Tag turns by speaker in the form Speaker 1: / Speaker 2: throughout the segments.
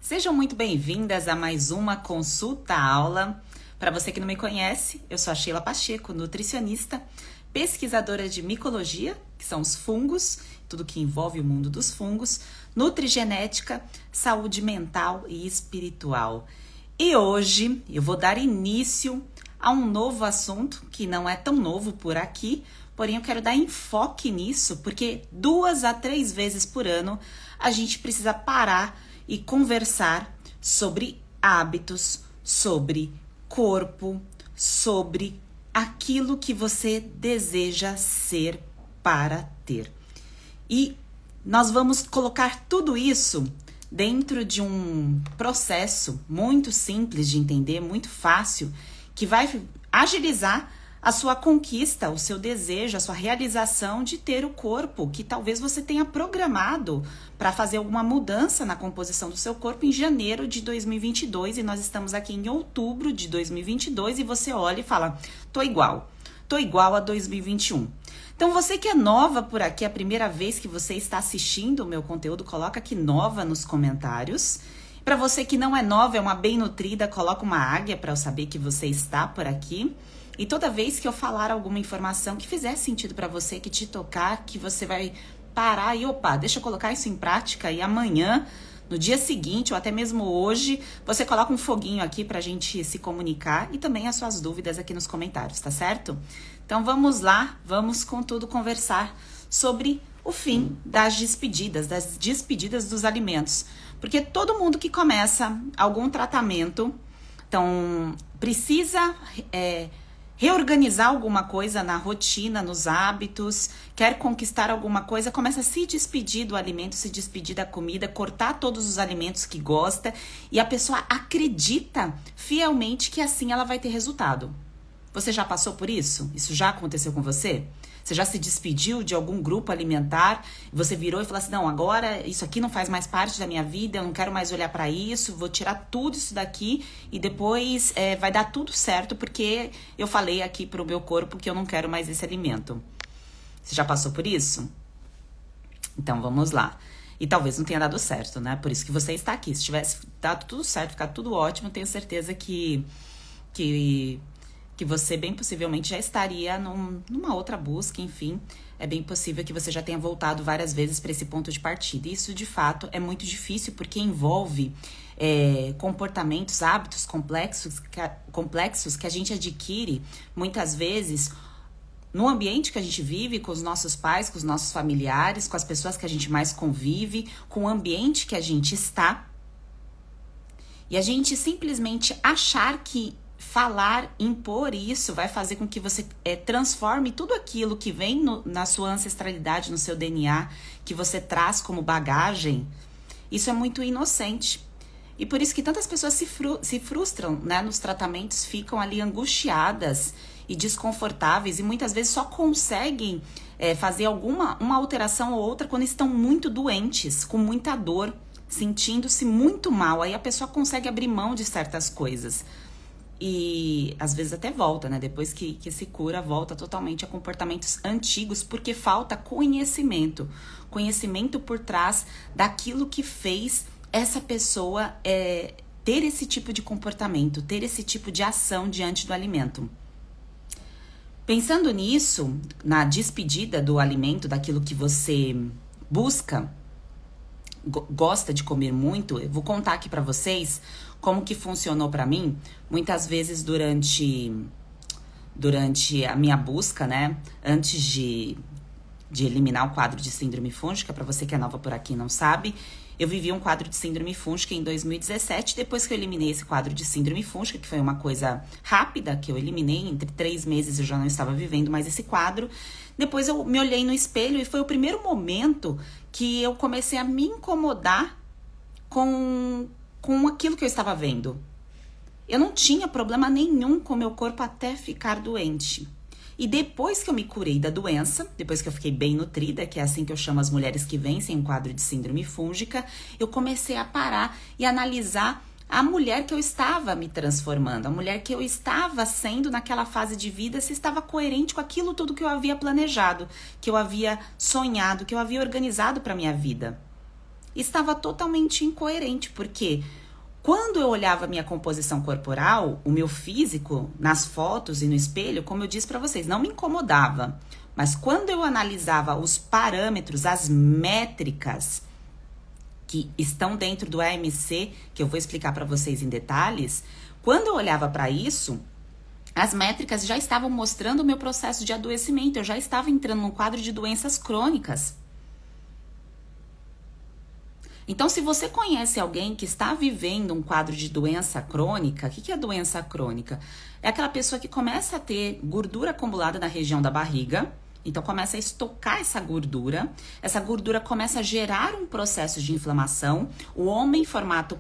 Speaker 1: Sejam muito bem-vindas a mais uma consulta aula. Para você que não me conhece, eu sou a Sheila Pacheco, nutricionista, pesquisadora de micologia, que são os fungos, tudo que envolve o mundo dos fungos, nutrigenética, saúde mental e espiritual. E hoje eu vou dar início a um novo assunto, que não é tão novo por aqui, porém eu quero dar enfoque nisso, porque 2 a 3 vezes por ano a gente precisa parar e conversar sobre hábitos, sobre corpo, sobre aquilo que você deseja ser para ter. E nós vamos colocar tudo isso dentro de um processo muito simples de entender, muito fácil, que vai agilizar a sua conquista, o seu desejo, a sua realização de ter o corpo que talvez você tenha programado para fazer alguma mudança na composição do seu corpo em janeiro de 2022 e nós estamos aqui em outubro de 2022 e você olha e fala, tô igual a 2021. Então você que é nova por aqui, a primeira vez que você está assistindo o meu conteúdo, coloca aqui nova nos comentários. Para você que não é nova, é uma bem nutrida, coloca uma águia para eu saber que você está por aqui. E toda vez que eu falar alguma informação que fizer sentido para você, que te tocar, que você vai parar e opa, deixa eu colocar isso em prática e amanhã, no dia seguinte ou até mesmo hoje, você coloca um foguinho aqui pra gente se comunicar e também as suas dúvidas aqui nos comentários, tá certo? Então vamos lá, vamos com tudo conversar sobre o fim das despedidas dos alimentos. Porque todo mundo que começa algum tratamento, então precisa reorganizar alguma coisa na rotina, nos hábitos, quer conquistar alguma coisa, começa a se despedir do alimento, se despedir da comida, cortar todos os alimentos que gosta e a pessoa acredita fielmente que assim ela vai ter resultado. Você já passou por isso? Isso já aconteceu com você? Você já se despediu de algum grupo alimentar, você virou e falou assim, não, agora isso aqui não faz mais parte da minha vida, eu não quero mais olhar para isso, vou tirar tudo isso daqui e depois vai dar tudo certo porque eu falei aqui pro meu corpo que eu não quero mais esse alimento. Você já passou por isso? Então vamos lá. E talvez não tenha dado certo, né? Por isso que você está aqui. Se tivesse dado tudo certo, ficar tudo ótimo, tenho certeza que você bem possivelmente já estaria numa outra busca, enfim, é bem possível que você já tenha voltado várias vezes para esse ponto de partida. Isso, de fato, é muito difícil porque envolve comportamentos, hábitos complexos que a gente adquire, muitas vezes, no ambiente que a gente vive, com os nossos pais, com os nossos familiares, com as pessoas que a gente mais convive, com o ambiente que a gente está. E a gente simplesmente achar que falar, impor isso, vai fazer com que você transforme tudo aquilo que vem na sua ancestralidade, no seu DNA, que você traz como bagagem. Isso é muito inocente. E por isso que tantas pessoas se frustram, né, nos tratamentos, ficam ali angustiadas e desconfortáveis e muitas vezes só conseguem fazer uma alteração ou outra quando estão muito doentes, com muita dor, sentindo-se muito mal. Aí a pessoa consegue abrir mão de certas coisas. E às vezes até volta, né? Depois que se cura, volta totalmente a comportamentos antigos, porque falta conhecimento. Conhecimento por trás daquilo que fez essa pessoa ter esse tipo de comportamento, ter esse tipo de ação diante do alimento. Pensando nisso, na despedida do alimento, daquilo que você busca, gosta de comer muito, eu vou contar aqui pra vocês como que funcionou pra mim, muitas vezes durante a minha busca, né, antes de eliminar o quadro de síndrome fúngica. Pra você que é nova por aqui e não sabe, eu vivi um quadro de síndrome fúngica em 2017, depois que eu eliminei esse quadro de síndrome fúngica, que foi uma coisa rápida, que eu eliminei, entre 3 meses eu já não estava vivendo mais esse quadro. Depois eu me olhei no espelho e foi o primeiro momento que eu comecei a me incomodar com aquilo que eu estava vendo. Eu não tinha problema nenhum com o meu corpo até ficar doente. E depois que eu me curei da doença, depois que eu fiquei bem nutrida, que é assim que eu chamo as mulheres que vencem um quadro de síndrome fúngica, eu comecei a parar e analisar a mulher que eu estava me transformando, a mulher que eu estava sendo naquela fase de vida, se estava coerente com aquilo tudo que eu havia planejado, que eu havia sonhado, que eu havia organizado para minha vida. estava totalmente incoerente, porque quando eu olhava a minha composição corporal, o meu físico, nas fotos e no espelho, como eu disse para vocês, não me incomodava. Mas quando eu analisava os parâmetros, as métricas que estão dentro do AMC, que eu vou explicar para vocês em detalhes, quando eu olhava para isso, as métricas já estavam mostrando o meu processo de adoecimento, eu já estava entrando num quadro de doenças crônicas. Então, se você conhece alguém que está vivendo um quadro de doença crônica, o que é doença crônica? É aquela pessoa que começa a ter gordura acumulada na região da barriga, então começa a estocar essa gordura começa a gerar um processo de inflamação, o homem formato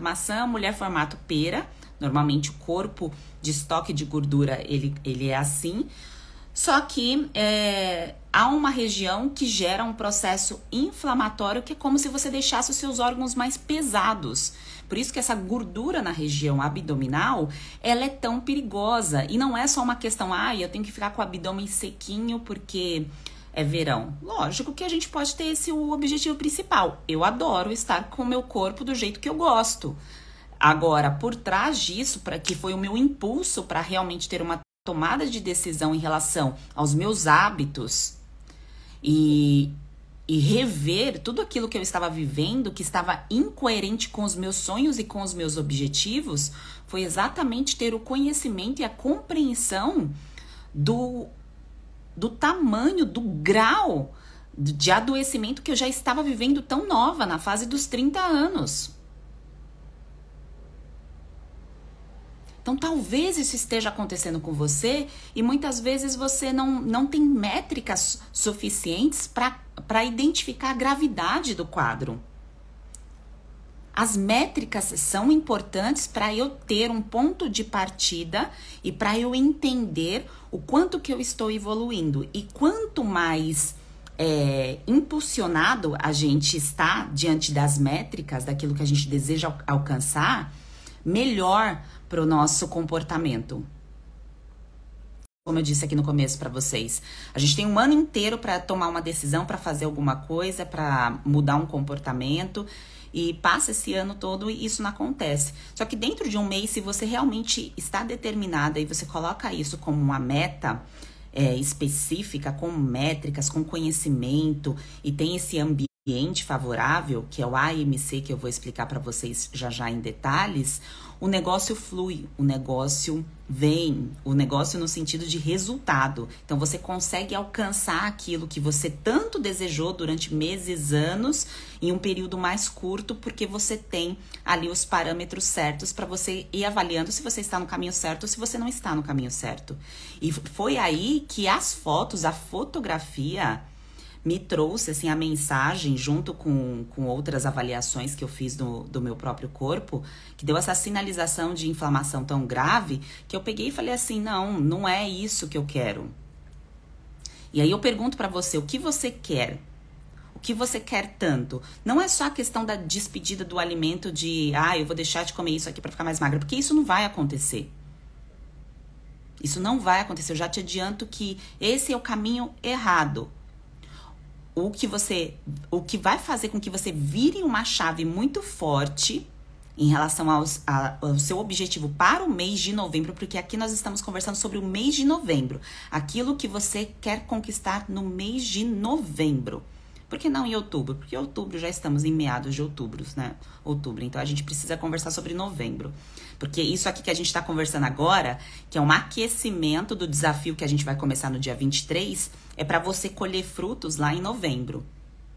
Speaker 1: maçã, a mulher formato pera, normalmente o corpo de estoque de gordura, ele é assim. Só que há uma região que gera um processo inflamatório que é como se você deixasse os seus órgãos mais pesados. Por isso que essa gordura na região abdominal, ela é tão perigosa. E não é só uma questão, eu tenho que ficar com o abdômen sequinho porque é verão. Lógico que a gente pode ter o objetivo principal. Eu adoro estar com o meu corpo do jeito que eu gosto. Agora, por trás disso, que foi o meu impulso para realmente ter uma tomada de decisão em relação aos meus hábitos e rever tudo aquilo que eu estava vivendo, que estava incoerente com os meus sonhos e com os meus objetivos, foi exatamente ter o conhecimento e a compreensão do tamanho, do grau de adoecimento que eu já estava vivendo tão nova, na fase dos 30 anos. Então, talvez isso esteja acontecendo com você e muitas vezes você não tem métricas suficientes para identificar a gravidade do quadro. As métricas são importantes para eu ter um ponto de partida e para eu entender o quanto que eu estou evoluindo. E quanto mais impulsionado a gente está diante das métricas, daquilo que a gente deseja alcançar, melhor para o nosso comportamento. Como eu disse aqui no começo para vocês, a gente tem um ano inteiro para tomar uma decisão, para fazer alguma coisa, para mudar um comportamento, e passa esse ano todo e isso não acontece. Só que dentro de um mês, se você realmente está determinada e você coloca isso como uma meta específica, com métricas, com conhecimento, e tem esse ambiente favorável, que é o AMC, que eu vou explicar para vocês já em detalhes, o negócio flui, o negócio vem, o negócio no sentido de resultado. Então, você consegue alcançar aquilo que você tanto desejou durante meses, anos, em um período mais curto, porque você tem ali os parâmetros certos para você ir avaliando se você está no caminho certo ou se você não está no caminho certo. E foi aí que as fotos, a fotografia, me trouxe assim, a mensagem, junto com outras avaliações que eu fiz do meu próprio corpo, que deu essa sinalização de inflamação tão grave, que eu peguei e falei assim, não é isso que eu quero. E aí eu pergunto pra você, o que você quer? O que você quer tanto? Não é só a questão da despedida do alimento de, eu vou deixar de comer isso aqui pra ficar mais magra, porque isso não vai acontecer. Isso não vai acontecer, eu já te adianto que esse é o caminho errado. O que vai fazer com que você vire uma chave muito forte em relação ao seu objetivo para o mês de novembro, porque aqui nós estamos conversando sobre o mês de novembro, aquilo que você quer conquistar no mês de novembro. Por que não em outubro? Porque em outubro já estamos em meados de outubro, né? Outubro, então a gente precisa conversar sobre novembro. Porque isso aqui que a gente está conversando agora, que é um aquecimento do desafio que a gente vai começar no dia 23, é para você colher frutos lá em novembro,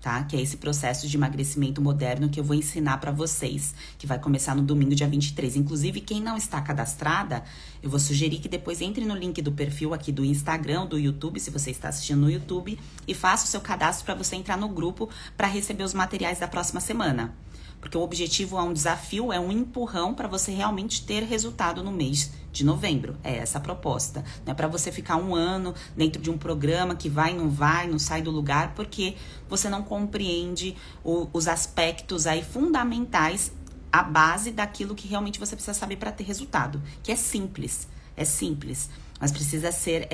Speaker 1: tá? Que é esse processo de emagrecimento moderno que eu vou ensinar para vocês, que vai começar no domingo, dia 23. Inclusive, quem não está cadastrada, eu vou sugerir que depois entre no link do perfil aqui do Instagram, do YouTube, se você está assistindo no YouTube, e faça o seu cadastro para você entrar no grupo para receber os materiais da próxima semana. Porque o objetivo é um desafio, é um empurrão para você realmente ter resultado no mês de novembro. É essa a proposta. Não é para você ficar um ano dentro de um programa que vai, não sai do lugar, porque você não compreende os aspectos aí fundamentais, a base daquilo que realmente você precisa saber para ter resultado. Que é simples, mas precisa ser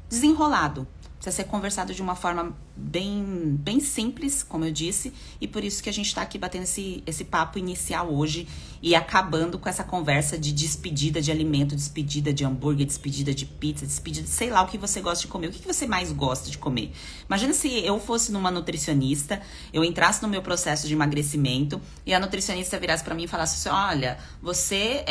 Speaker 1: desenrolado. Precisa ser conversado de uma forma bem simples, como eu disse, e por isso que a gente tá aqui batendo esse papo inicial hoje e acabando com essa conversa de despedida de alimento, despedida de hambúrguer, despedida de pizza, despedida de sei lá o que você gosta de comer, o que você mais gosta de comer. Imagina se eu fosse numa nutricionista, eu entrasse no meu processo de emagrecimento e a nutricionista virasse pra mim e falasse assim, olha, você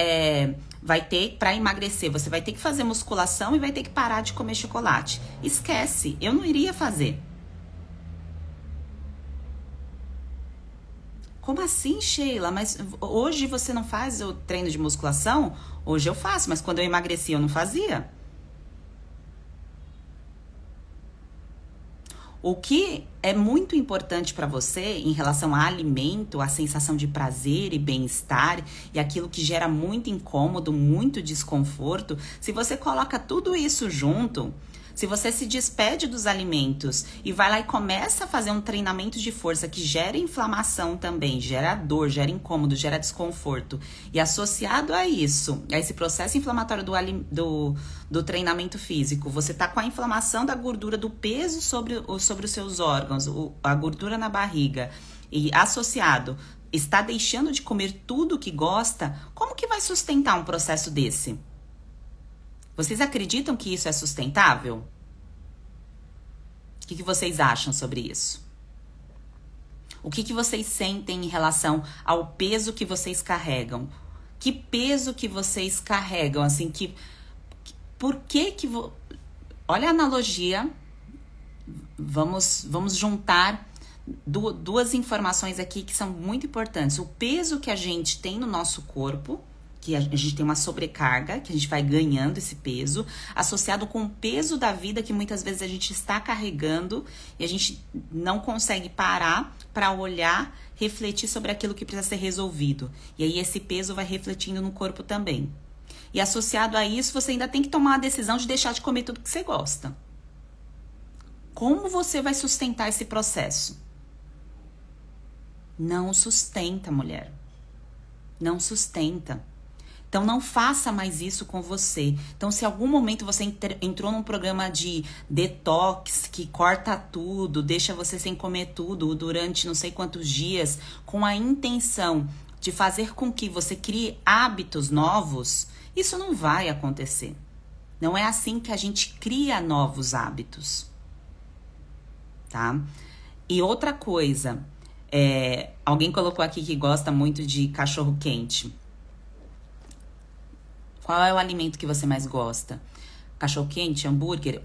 Speaker 1: vai ter, pra emagrecer, você vai ter que fazer musculação e vai ter que parar de comer chocolate. Esquece, eu não iria fazer. Como assim, Sheila? Mas hoje você não faz o treino de musculação? Hoje eu faço, mas quando eu emagreci eu não fazia. O que é muito importante para você em relação a alimento, a sensação de prazer e bem-estar e aquilo que gera muito incômodo, muito desconforto, se você coloca tudo isso junto, se você se despede dos alimentos e vai lá e começa a fazer um treinamento de força que gera inflamação também, gera dor, gera incômodo, gera desconforto, e associado a isso, a esse processo inflamatório do treinamento físico, você tá com a inflamação da gordura, do peso sobre os seus órgãos, a gordura na barriga, e associado, está deixando de comer tudo que gosta, como que vai sustentar um processo desse? Vocês acreditam que isso é sustentável? O que vocês acham sobre isso? O que vocês sentem em relação ao peso que vocês carregam? Que peso que vocês carregam? Assim, por que olha a analogia. Vamos juntar duas informações aqui que são muito importantes. O peso que a gente tem no nosso corpo, que a gente tem uma sobrecarga, que a gente vai ganhando esse peso, associado com o peso da vida que muitas vezes a gente está carregando e a gente não consegue parar para olhar, refletir sobre aquilo que precisa ser resolvido. E aí esse peso vai refletindo no corpo também. E associado a isso, você ainda tem que tomar a decisão de deixar de comer tudo que você gosta. Como você vai sustentar esse processo? Não sustenta, mulher. Não sustenta. Então, não faça mais isso com você. Então, se em algum momento você entrou num programa de detox, que corta tudo, deixa você sem comer tudo durante não sei quantos dias, com a intenção de fazer com que você crie hábitos novos, isso não vai acontecer. Não é assim que a gente cria novos hábitos. Tá? E outra coisa, alguém colocou aqui que gosta muito de cachorro quente. Qual é o alimento que você mais gosta? Cachorro quente, hambúrguer?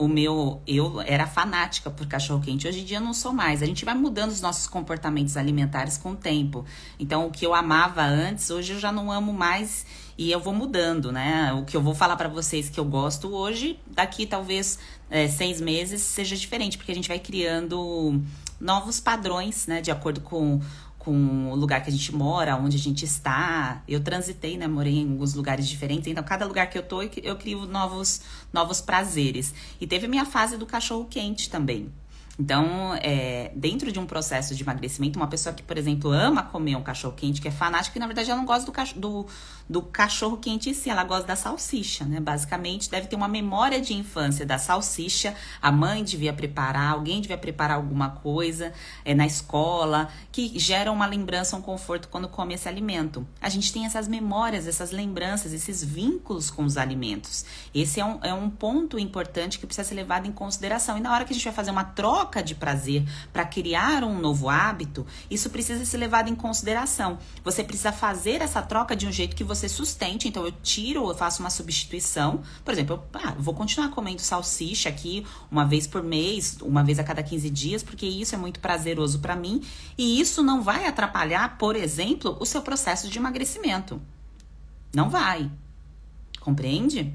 Speaker 1: Eu era fanática por cachorro quente. Hoje em dia eu não sou mais. A gente vai mudando os nossos comportamentos alimentares com o tempo. Então, o que eu amava antes, hoje eu já não amo mais e eu vou mudando, né? O que eu vou falar pra vocês que eu gosto hoje, daqui talvez 6 meses seja diferente, porque a gente vai criando novos padrões, né? De acordo com o lugar que a gente mora, onde a gente está. Eu transitei, né? Morei em alguns lugares diferentes. Então, cada lugar que eu tô, eu crio novos prazeres. E teve a minha fase do cachorro quente também. Então, dentro de um processo de emagrecimento, uma pessoa que, por exemplo, ama comer um cachorro quente, que é fanática, que na verdade ela não gosta do cachorro quente em si, ela gosta da salsicha, né? Basicamente, deve ter uma memória de infância da salsicha, a mãe devia preparar, alguém devia preparar alguma coisa na escola, que gera uma lembrança, um conforto quando come esse alimento. A gente tem essas memórias, essas lembranças, esses vínculos com os alimentos. Esse é um ponto importante que precisa ser levado em consideração. E na hora que a gente vai fazer uma troca de prazer para criar um novo hábito, isso precisa ser levado em consideração. Você precisa fazer essa troca de um jeito que você sustente. Então eu faço uma substituição. Por exemplo, eu vou continuar comendo salsicha aqui uma vez por mês, uma vez a cada 15 dias, porque isso é muito prazeroso para mim e isso não vai atrapalhar, por exemplo, o seu processo de emagrecimento. Não vai. Compreende?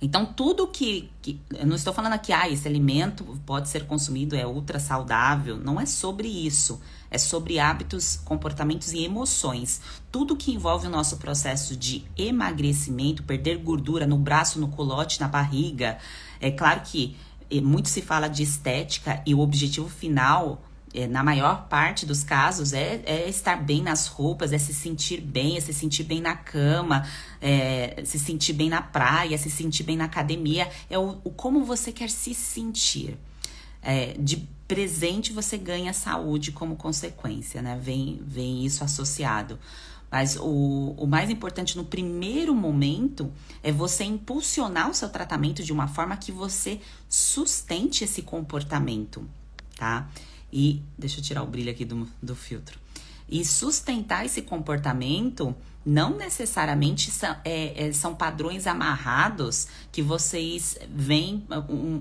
Speaker 1: Então, tudo que eu não estou falando aqui, esse alimento pode ser consumido, é ultra saudável. Não é sobre isso. É sobre hábitos, comportamentos e emoções. Tudo que envolve o nosso processo de emagrecimento, perder gordura no braço, no culote, na barriga. É claro que muito se fala de estética e o objetivo final na maior parte dos casos, é estar bem nas roupas, é se sentir bem, é se sentir bem na cama, se sentir bem na praia, se sentir bem na academia. É o como você quer se sentir. De presente você ganha saúde como consequência, né? Vem isso associado. Mas o mais importante no primeiro momento é você impulsionar o seu tratamento de uma forma que você sustente esse comportamento, tá? E deixa eu tirar o brilho aqui do filtro. E sustentar esse comportamento não necessariamente são padrões amarrados que vocês veem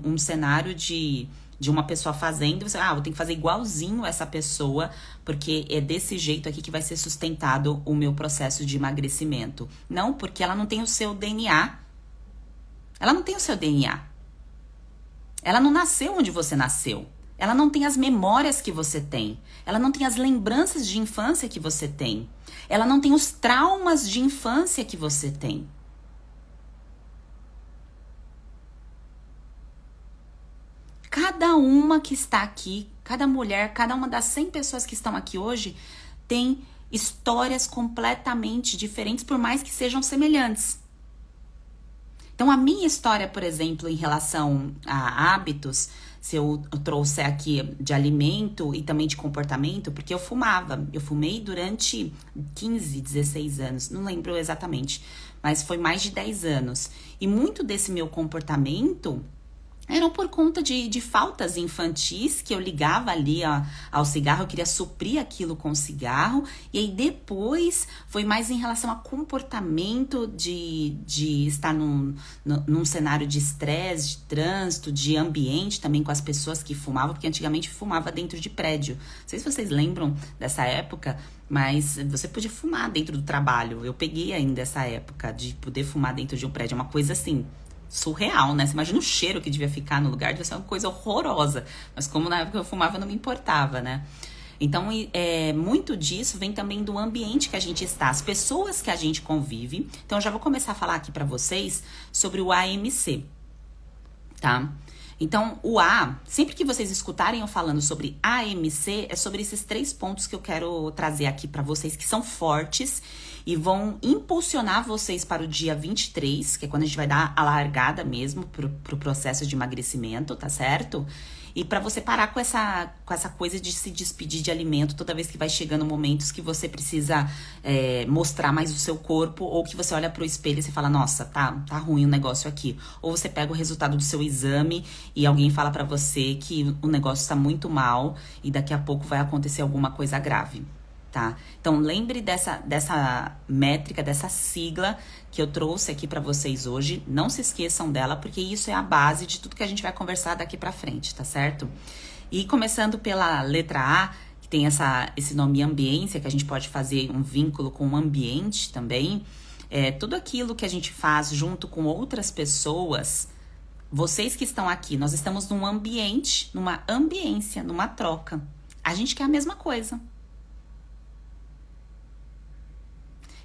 Speaker 1: um cenário de uma pessoa fazendo, você, eu tenho que fazer igualzinho essa pessoa, porque é desse jeito aqui que vai ser sustentado o meu processo de emagrecimento. Não, porque ela não tem o seu DNA. Ela não tem o seu DNA. Ela não nasceu onde você nasceu. Ela não tem as memórias que você tem. Ela não tem as lembranças de infância que você tem. Ela não tem os traumas de infância que você tem. Cada uma que está aqui, cada mulher, cada uma das 100 pessoas que estão aqui hoje tem histórias completamente diferentes, por mais que sejam semelhantes. Então, a minha história, por exemplo, em relação a hábitos, se eu trouxer aqui de alimento e também de comportamento, porque eu fumava. Eu fumei durante 15, 16 anos, não lembro exatamente, mas foi mais de 10 anos. E muito desse meu comportamento eram por conta de faltas infantis que eu ligava ali ao cigarro, eu queria suprir aquilo com o cigarro. E aí depois foi mais em relação a comportamento de estar num cenário de estresse, de trânsito, de ambiente também com as pessoas que fumavam, porque antigamente fumava dentro de prédio. Não sei se vocês lembram dessa época, mas você podia fumar dentro do trabalho. Eu peguei ainda essa época de poder fumar dentro de um prédio, é uma coisa assim surreal, né? Você imagina o cheiro que devia ficar no lugar, devia ser uma coisa horrorosa. Mas como na época eu fumava, não me importava, né? Então, muito disso vem também do ambiente que a gente está, as pessoas que a gente convive. Então, eu já vou começar a falar aqui pra vocês sobre o AMC, tá? Então, o A, sempre que vocês escutarem eu falando sobre AMC, é sobre esses 3 pontos que eu quero trazer aqui pra vocês, que são fortes e vão impulsionar vocês para o dia 23, que é quando a gente vai dar a largada mesmo pro processo de emagrecimento, tá certo? E para você parar com essa coisa de se despedir de alimento toda vez que vai chegando momentos que você precisa mostrar mais o seu corpo, ou que você olha pro espelho e você fala, nossa, tá ruim o negócio aqui. Ou você pega o resultado do seu exame e alguém fala pra você que o negócio tá muito mal e daqui a pouco vai acontecer alguma coisa grave. Tá? Então, lembre dessa métrica, dessa sigla que eu trouxe aqui para vocês hoje. Não se esqueçam dela, porque isso é a base de tudo que a gente vai conversar daqui para frente, tá certo? E começando pela letra A, que tem esse nome ambiência, que a gente pode fazer um vínculo com o ambiente também. Tudo aquilo que a gente faz junto com outras pessoas, vocês que estão aqui, nós estamos num ambiente, numa ambiência, numa troca. A gente quer a mesma coisa.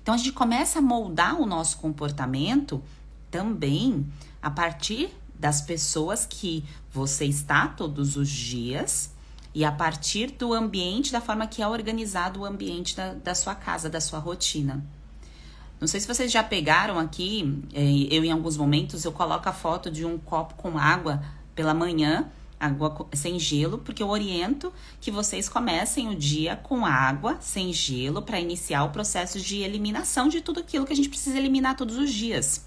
Speaker 1: Então, a gente começa a moldar o nosso comportamento também a partir das pessoas que você está todos os dias e a partir do ambiente, da forma que é organizado o ambiente da sua casa, da sua rotina. Não sei se vocês já pegaram aqui, eu em alguns momentos eu coloco a foto de um copo com água pela manhã, água sem gelo, porque eu oriento que vocês comecem o dia com água sem gelo para iniciar o processo de eliminação de tudo aquilo que a gente precisa eliminar todos os dias.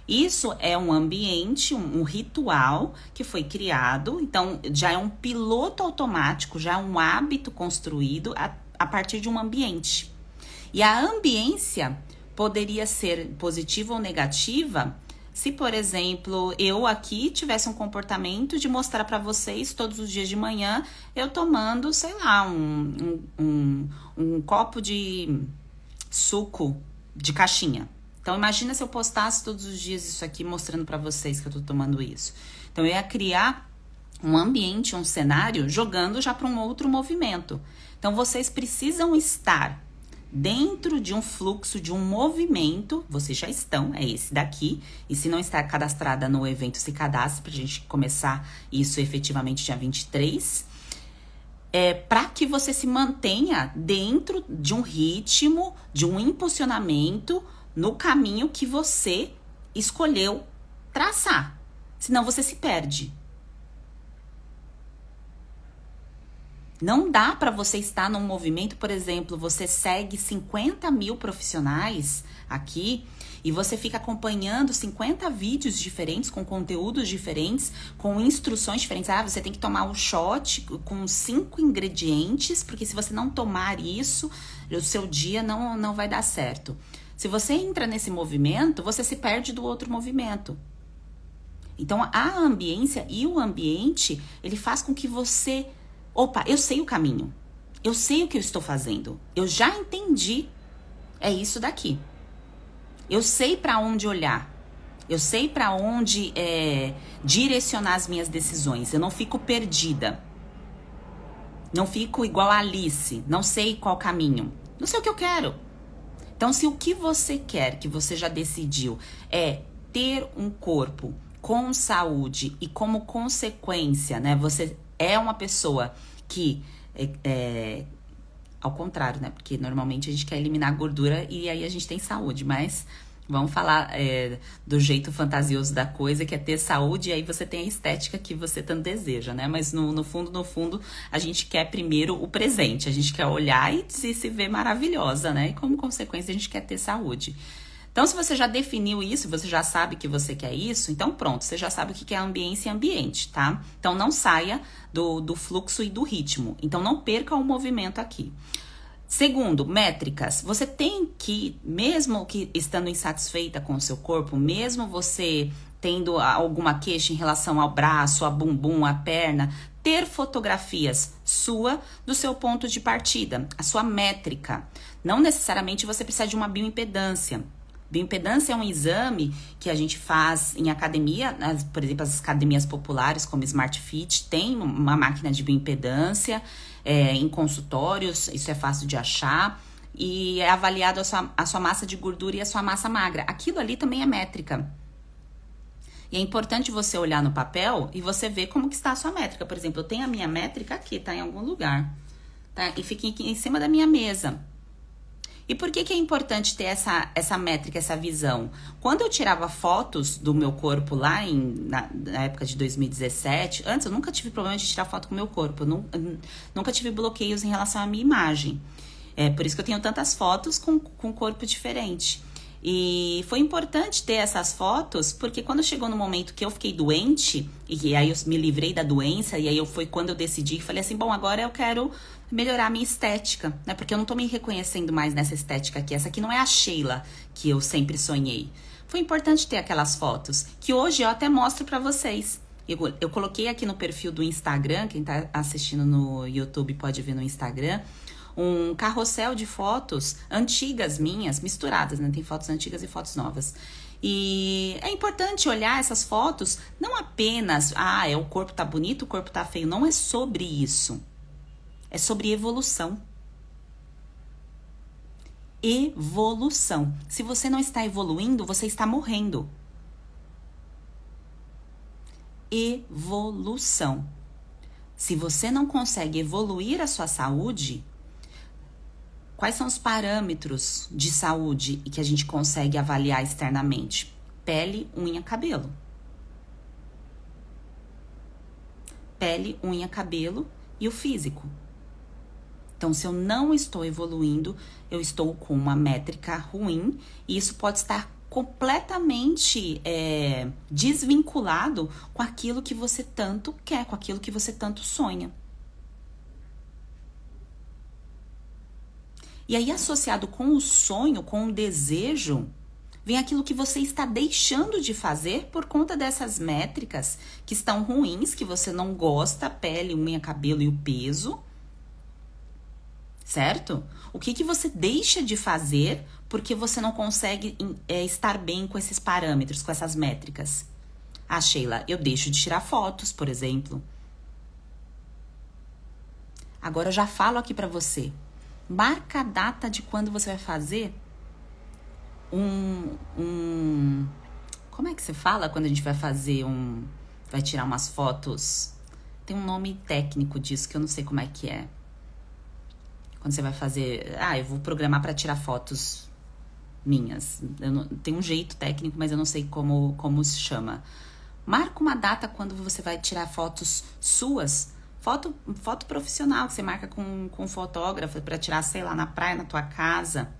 Speaker 1: Isso é um ambiente, um ritual que foi criado, então já é um piloto automático, já é um hábito construído a partir de um ambiente. E a ambiência poderia ser positiva ou negativa se, por exemplo, eu aqui tivesse um comportamento de mostrar para vocês todos os dias de manhã eu tomando, sei lá, um copo de suco de caixinha. Então, imagina se eu postasse todos os dias isso aqui mostrando para vocês que eu tô tomando isso. Então, eu ia criar um ambiente, um cenário, jogando já para um outro movimento. Então, vocês precisam estar dentro de um fluxo, de um movimento, vocês já estão, é esse daqui. E se não está cadastrada no evento, se cadastre pra gente começar isso efetivamente dia 23. para que você se mantenha dentro de um ritmo, de um impulsionamento no caminho que você escolheu traçar. Senão você se perde. Não dá para você estar num movimento, por exemplo, você segue 50 mil profissionais aqui e você fica acompanhando 50 vídeos diferentes, com conteúdos diferentes, com instruções diferentes. Ah, você tem que tomar um shot com 5 ingredientes, porque se você não tomar isso, o seu dia não vai dar certo. Se você entra nesse movimento, você se perde do outro movimento. Então, a ambiência e o ambiente, ele faz com que você... Opa, eu sei o caminho. Eu sei o que eu estou fazendo. Eu já entendi. É isso daqui. Eu sei para onde olhar. Eu sei para onde direcionar as minhas decisões. Eu não fico perdida. Não fico igual a Alice. Não sei qual caminho. Não sei o que eu quero. Então, se o que você quer, que você já decidiu, é ter um corpo com saúde e como consequência, né? Você é uma pessoa que, ao contrário, né? Porque normalmente a gente quer eliminar a gordura e aí a gente tem saúde, mas vamos falar do jeito fantasioso da coisa, que é ter saúde e aí você tem a estética que você tanto deseja, né? Mas no fundo, a gente quer primeiro o presente, a gente quer olhar e se ver maravilhosa, né? E como consequência a gente quer ter saúde. Então, se você já definiu isso, você já sabe que você quer isso, então pronto, você já sabe o que é ambiência e ambiente, tá? Então, não saia do fluxo e do ritmo. Então, não perca o movimento aqui. Segundo, métricas. Você tem que, mesmo que estando insatisfeita com o seu corpo, mesmo você tendo alguma queixa em relação ao braço, a bumbum, a perna, ter fotografias sua do seu ponto de partida, a sua métrica. Não necessariamente você precisa de uma bioimpedância. Bioimpedância é um exame que a gente faz em academia, por exemplo, as academias populares como Smart Fit tem uma máquina de bioimpedância, em consultórios, isso é fácil de achar, e é avaliado a sua massa de gordura e a sua massa magra. Aquilo ali também é métrica. E é importante você olhar no papel e você ver como que está a sua métrica. Por exemplo, eu tenho a minha métrica aqui, tá em algum lugar, tá? E fica aqui em cima da minha mesa. E por que é importante ter essa métrica, essa visão? Quando eu tirava fotos do meu corpo lá na época de 2017, antes eu nunca tive problema de tirar foto com o meu corpo, nunca tive bloqueios em relação à minha imagem. É por isso que eu tenho tantas fotos com corpo diferente. E foi importante ter essas fotos, porque quando chegou no momento que eu fiquei doente, e aí eu me livrei da doença, e aí foi quando eu decidi e falei assim, bom, agora eu quero melhorar a minha estética, né? Porque eu não tô me reconhecendo mais nessa estética aqui. Essa aqui não é a Sheila que eu sempre sonhei. Foi importante ter aquelas fotos, que hoje eu até mostro pra vocês. Eu coloquei aqui no perfil do Instagram, quem tá assistindo no YouTube pode ver no Instagram, um carrossel de fotos antigas minhas, misturadas, né? Tem fotos antigas e fotos novas. E é importante olhar essas fotos, não apenas, o corpo tá bonito, o corpo tá feio. Não é sobre isso. É sobre evolução. Evolução. Se você não está evoluindo, você está morrendo. Evolução. Se você não consegue evoluir a sua saúde, quais são os parâmetros de saúde que a gente consegue avaliar externamente? Pele, unha, cabelo. Pele, unha, cabelo e o físico. Então, se eu não estou evoluindo, eu estou com uma métrica ruim e isso pode estar completamente desvinculado com aquilo que você tanto quer, com aquilo que você tanto sonha. E aí, associado com o sonho, com o desejo, vem aquilo que você está deixando de fazer por conta dessas métricas que estão ruins, que você não gosta, a pele, unha, cabelo e o peso. Certo? O que você deixa de fazer porque você não consegue estar bem com esses parâmetros, com essas métricas? Sheila, eu deixo de tirar fotos, por exemplo. Agora eu já falo aqui pra você. Marca a data de quando você vai fazer como é que se fala quando a gente vai fazer vai tirar umas fotos? Tem um nome técnico disso que eu não sei como é que é. Quando você vai fazer... eu vou programar para tirar fotos minhas. Tem um jeito técnico, mas eu não sei como se chama. Marca uma data quando você vai tirar fotos suas. Foto profissional, que você marca com um fotógrafo para tirar, sei lá, na praia, na tua casa.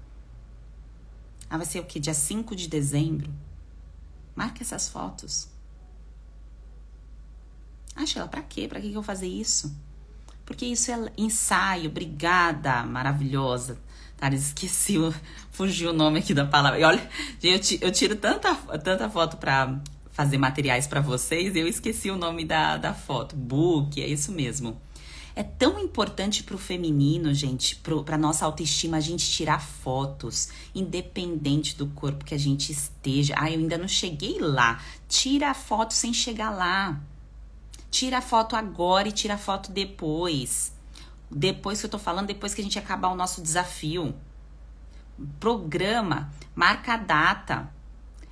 Speaker 1: Vai ser o quê? Dia 5 de dezembro. Marca essas fotos. Sheila, pra quê? Pra que eu vou fazer isso? Porque isso é ensaio. Obrigada, maravilhosa. Esqueci, fugiu o nome aqui da palavra. E olha, eu tiro tanta foto pra fazer materiais pra vocês e eu esqueci o nome da foto. Book, é isso mesmo. É tão importante pro feminino, gente, pra nossa autoestima, a gente tirar fotos, independente do corpo que a gente esteja. Eu ainda não cheguei lá. Tira a foto sem chegar lá. Tira a foto agora e tira a foto depois. Depois que eu tô falando, depois que a gente acabar o nosso desafio. Programa, marca a data.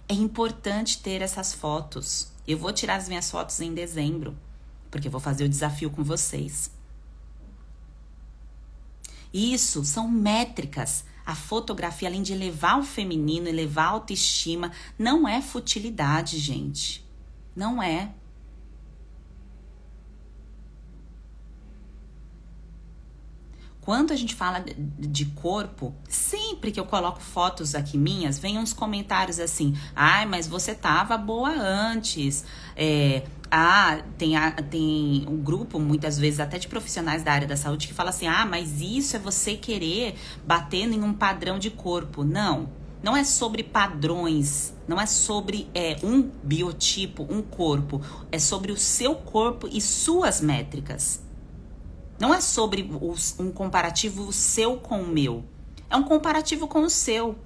Speaker 1: É importante ter essas fotos. Eu vou tirar as minhas fotos em dezembro, porque eu vou fazer o desafio com vocês. Isso são métricas. A fotografia, além de elevar o feminino, elevar a autoestima, não é futilidade, gente. Não é. Quando a gente fala de corpo, sempre que eu coloco fotos aqui minhas, vem uns comentários assim: mas você tava boa antes. Tem um grupo, muitas vezes, até de profissionais da área da saúde, que fala assim: mas isso é você querer bater em um padrão de corpo. Não é sobre padrões, não é sobre um biotipo, um corpo. É sobre o seu corpo e suas métricas. Não é sobre um comparativo o seu com o meu. É um comparativo com o seu.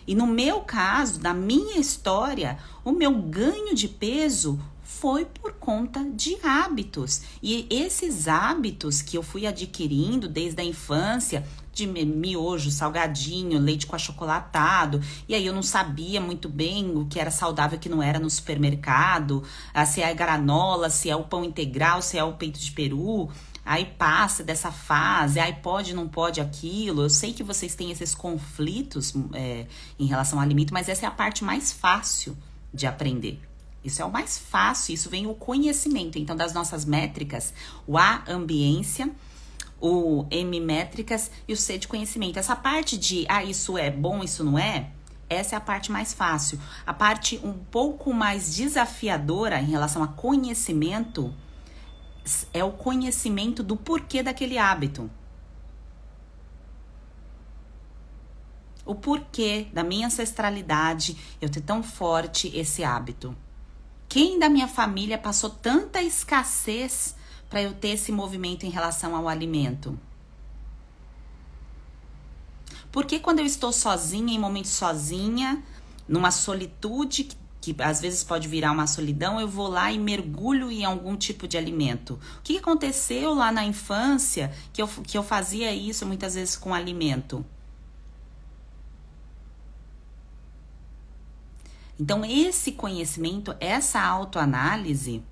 Speaker 1: E no meu caso, na minha história, o meu ganho de peso foi por conta de hábitos. E esses hábitos que eu fui adquirindo desde a infância, de miojo, salgadinho, leite com achocolatado, e aí eu não sabia muito bem o que era saudável e o que não era no supermercado, se é a granola, se é o pão integral, se é o peito de peru. Aí passa dessa fase, pode, não pode aquilo. Eu sei que vocês têm esses conflitos em relação ao alimento, mas essa é a parte mais fácil de aprender. Isso é o mais fácil, isso vem o conhecimento. Então, das nossas métricas, o A, ambiência, o M, métricas, e o C, de conhecimento. Essa parte de, isso é bom, isso não é, essa é a parte mais fácil. A parte um pouco mais desafiadora em relação a conhecimento é o conhecimento do porquê daquele hábito. O porquê da minha ancestralidade eu ter tão forte esse hábito. Quem da minha família passou tanta escassez para eu ter esse movimento em relação ao alimento? Porque quando eu estou sozinha, em momentos sozinha, numa solitude que às vezes pode virar uma solidão, eu vou lá e mergulho em algum tipo de alimento. O que aconteceu lá na infância que eu fazia isso muitas vezes com alimento? Então, esse conhecimento, essa autoanálise,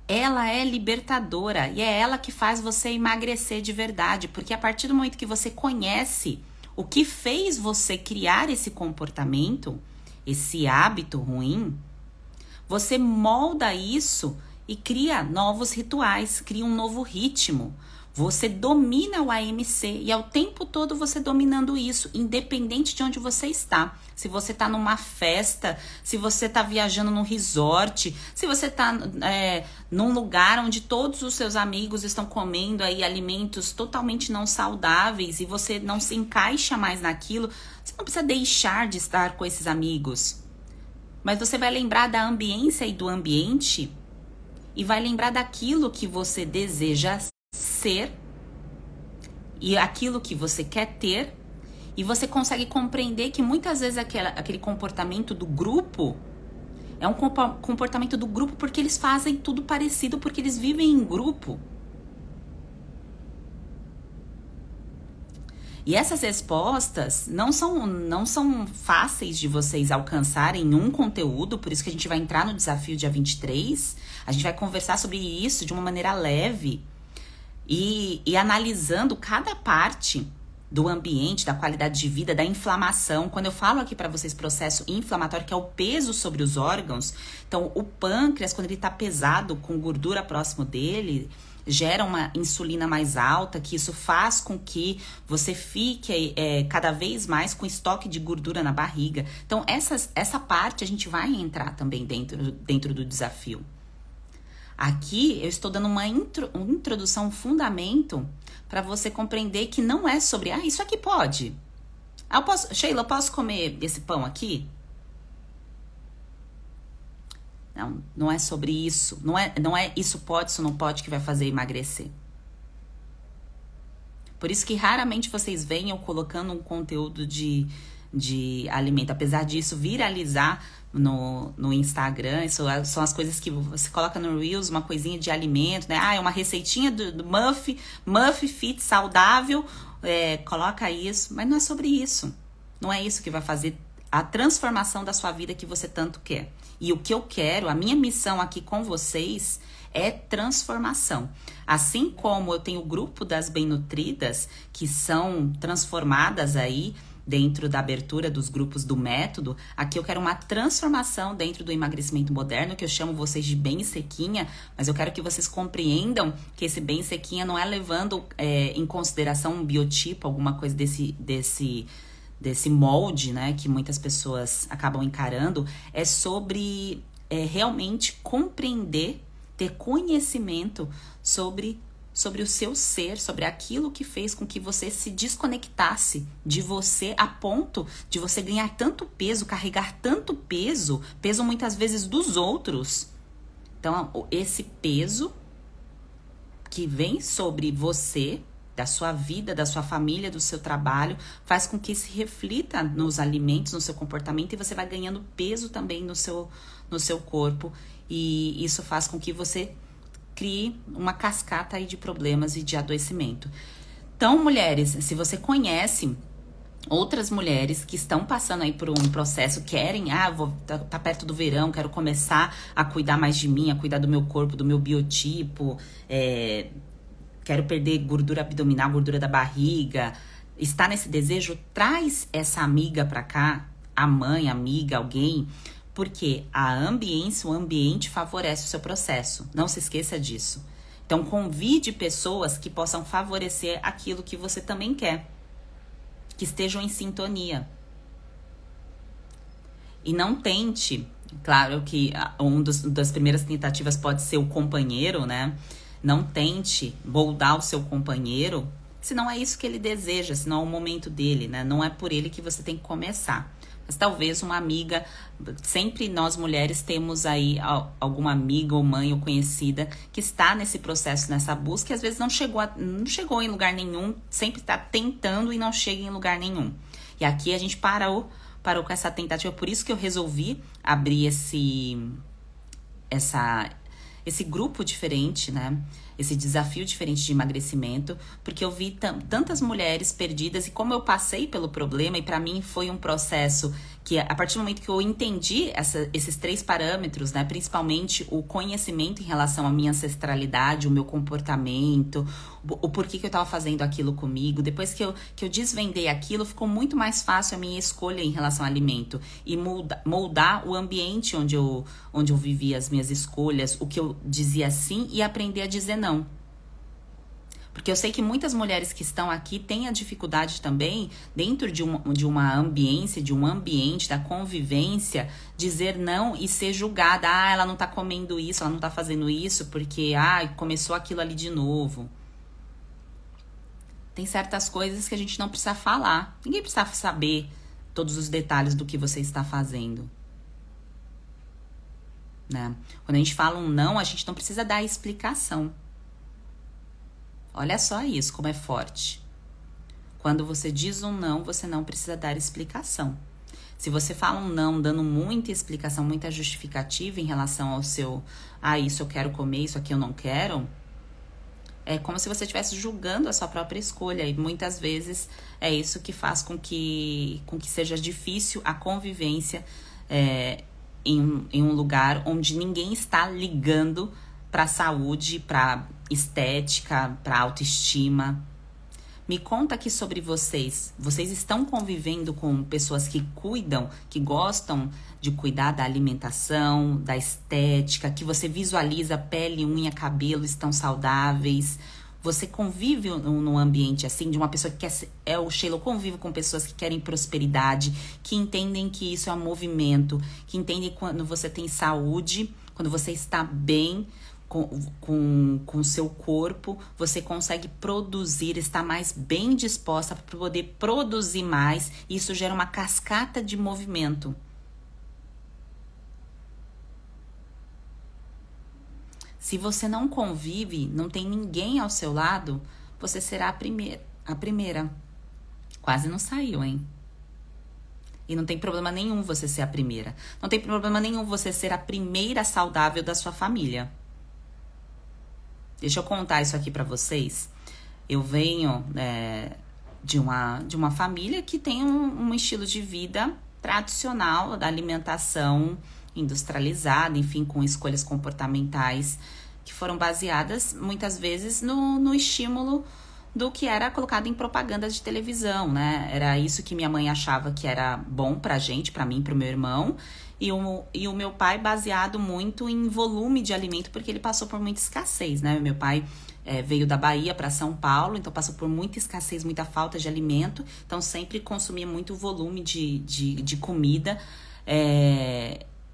Speaker 1: ela é libertadora e é ela que faz você emagrecer de verdade, porque a partir do momento que você conhece o que fez você criar esse comportamento, esse hábito ruim, você molda isso e cria novos rituais, cria um novo ritmo. Você domina o AMC e ao tempo todo você dominando isso, independente de onde você está. Se você está numa festa, se você está viajando num resort, se você está num lugar onde todos os seus amigos estão comendo aí alimentos totalmente não saudáveis e você não se encaixa mais naquilo, você não precisa deixar de estar com esses amigos. Mas você vai lembrar da ambiência e do ambiente e vai lembrar daquilo que você deseja ser e aquilo que você quer ter, e você consegue compreender que muitas vezes aquele comportamento do grupo é um comportamento do grupo porque eles fazem tudo parecido, porque eles vivem em grupo. E essas respostas não são fáceis de vocês alcançarem em um conteúdo, por isso que a gente vai entrar no desafio dia 23. A gente vai conversar sobre isso de uma maneira leve e analisando cada parte do ambiente, da qualidade de vida, da inflamação. Quando eu falo aqui para vocês processo inflamatório, que é o peso sobre os órgãos, então o pâncreas, quando ele está pesado, com gordura próximo dele, gera uma insulina mais alta, que isso faz com que você fique cada vez mais com estoque de gordura na barriga. Então, essa parte a gente vai entrar também dentro do desafio. Aqui eu estou dando uma introdução, um fundamento para você compreender que não é sobre, isso aqui pode. Sheila, eu posso comer esse pão aqui? Não é sobre isso. Não é isso pode, isso não pode que vai fazer emagrecer. Por isso que raramente vocês veem eu colocando um conteúdo de alimento. Apesar disso viralizar no Instagram, isso são as coisas que você coloca no Reels, uma coisinha de alimento, né? É uma receitinha do Muff Fit saudável, coloca isso. Mas não é sobre isso. Não é isso que vai fazer a transformação da sua vida que você tanto quer. E o que eu quero, a minha missão aqui com vocês é transformação. Assim como eu tenho o grupo das bem-nutridas, que são transformadas aí dentro da abertura dos grupos do método, aqui eu quero uma transformação dentro do emagrecimento moderno, que eu chamo vocês de bem sequinha, mas eu quero que vocês compreendam que esse bem sequinha não é levando em consideração um biotipo, alguma coisa desse molde, né, que muitas pessoas acabam encarando, é sobre realmente compreender, ter conhecimento sobre o seu ser, sobre aquilo que fez com que você se desconectasse de você a ponto de você ganhar tanto peso, carregar tanto peso muitas vezes dos outros. Então, esse peso que vem sobre você, da sua vida, da sua família, do seu trabalho, faz com que se reflita nos alimentos, no seu comportamento, e você vai ganhando peso também no seu corpo, e isso faz com que você crie uma cascata aí de problemas e de adoecimento. Então, mulheres, se você conhece outras mulheres que estão passando aí por um processo, querem, tá perto do verão, quero começar a cuidar mais de mim, a cuidar do meu corpo, do meu biotipo, quero perder gordura abdominal, gordura da barriga, está nesse desejo, traz essa amiga pra cá, a mãe, amiga, alguém, porque o ambiente favorece o seu processo. Não se esqueça disso. Então, convide pessoas que possam favorecer aquilo que você também quer, que estejam em sintonia. E não tente, claro que das primeiras tentativas pode ser o companheiro, né? Não tente moldar o seu companheiro, se não é isso que ele deseja, se não é o momento dele, né? Não é por ele que você tem que começar. Mas talvez uma amiga, sempre nós mulheres temos aí alguma amiga ou mãe ou conhecida que está nesse processo, nessa busca, e às vezes não chegou em lugar nenhum, sempre está tentando e não chega em lugar nenhum. E aqui a gente parou com essa tentativa, por isso que eu resolvi abrir esse grupo diferente, né? Esse desafio diferente de emagrecimento, porque eu vi tantas mulheres perdidas, e como eu passei pelo problema, e para mim foi um processo que, a partir do momento que eu entendi esses 3 parâmetros, né, principalmente o conhecimento em relação à minha ancestralidade, o meu comportamento, o porquê que eu estava fazendo aquilo comigo, depois que eu desvendei aquilo, ficou muito mais fácil a minha escolha em relação ao alimento, e moldar o ambiente onde eu vivia as minhas escolhas, o que eu dizia sim, e aprender a dizer não. Porque eu sei que muitas mulheres que estão aqui têm a dificuldade também, dentro de uma ambiência, de um ambiente, da convivência, dizer não e ser julgada. Ela não tá comendo isso, ela não tá fazendo isso, porque, começou aquilo ali de novo. Tem certas coisas que a gente não precisa falar. Ninguém precisa saber todos os detalhes do que você está fazendo, né? Quando a gente fala um não, a gente não precisa dar explicação. Olha só isso, como é forte. Quando você diz um não, você não precisa dar explicação. Se você fala um não, dando muita explicação, muita justificativa em relação ao seu... isso eu quero comer, isso aqui eu não quero. é como se você estivesse julgando a sua própria escolha. E muitas vezes é isso que faz com que seja difícil a convivência em um lugar onde ninguém está ligando para a saúde, para estética, para autoestima. Me conta aqui sobre vocês. Vocês estão convivendo com pessoas que cuidam, que gostam de cuidar da alimentação, da estética, que você visualiza pele, unha, cabelo estão saudáveis? Você convive num ambiente assim, de uma pessoa que quer... o Sheila, eu convivo com pessoas que querem prosperidade, que entendem que isso é um movimento, que entendem quando você tem saúde, quando você está bem com o seu corpo, você consegue produzir, está mais bem disposta para poder produzir mais, e isso gera uma cascata de movimento. Se você não convive, não tem ninguém ao seu lado, você será a primeira. Quase não saiu, hein? E não tem problema nenhum você ser a primeira. Não tem problema nenhum você ser a primeira saudável da sua família. Deixa eu contar isso aqui pra vocês. Eu venho de uma família que tem um estilo de vida tradicional, da alimentação industrializada, enfim, com escolhas comportamentais que foram baseadas muitas vezes no estímulo do que era colocado em propagandas de televisão, né? Era isso que minha mãe achava que era bom pra gente, pra mim, pro meu irmão. E o meu pai baseado muito em volume de alimento, porque ele passou por muita escassez, né? Meu pai veio da Bahia para São Paulo, então passou por muita escassez, muita falta de alimento. Então sempre consumia muito volume de comida.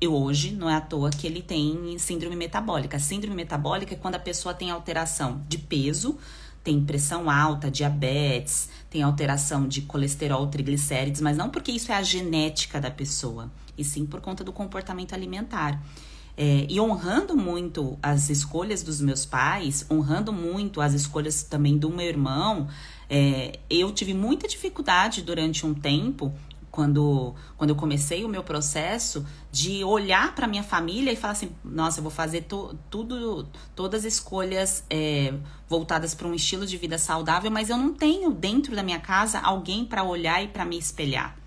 Speaker 1: E hoje, não é à toa que ele tem síndrome metabólica. Síndrome metabólica é quando a pessoa tem alteração de peso, tem pressão alta, diabetes, tem alteração de colesterol, triglicérides, mas não porque isso é a genética da pessoa, e sim por conta do comportamento alimentar. E honrando muito as escolhas dos meus pais, honrando muito as escolhas também do meu irmão, eu tive muita dificuldade durante um tempo, quando eu comecei o meu processo, de olhar para minha família e falar assim, nossa, eu vou fazer todas as escolhas voltadas para um estilo de vida saudável, mas eu não tenho dentro da minha casa alguém para olhar e para me espelhar.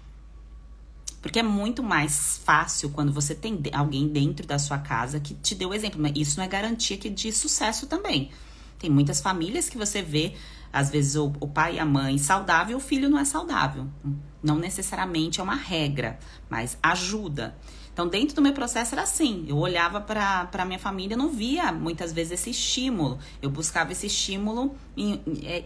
Speaker 1: Porque é muito mais fácil quando você tem alguém dentro da sua casa que te dê o exemplo, mas isso não é garantia de sucesso também. Tem muitas famílias que você vê, às vezes o pai e a mãe saudável, o filho não é saudável. Não necessariamente é uma regra, mas ajuda. Então, dentro do meu processo era assim, eu olhava para minha família, não via muitas vezes esse estímulo. Eu buscava esse estímulo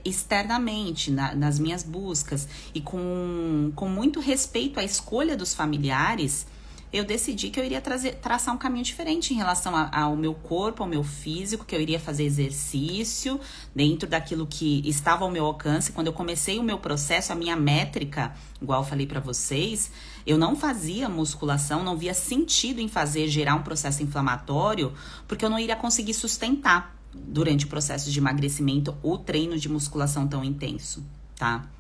Speaker 1: externamente, nas minhas buscas. E com muito respeito à escolha dos familiares, eu decidi que eu iria traçar um caminho diferente em relação ao meu corpo, ao meu físico, que eu iria fazer exercício dentro daquilo que estava ao meu alcance. Quando eu comecei o meu processo, a minha métrica, igual eu falei para vocês, eu não fazia musculação, não via sentido em gerar um processo inflamatório, porque eu não iria conseguir sustentar durante o processo de emagrecimento o treino de musculação tão intenso, tá?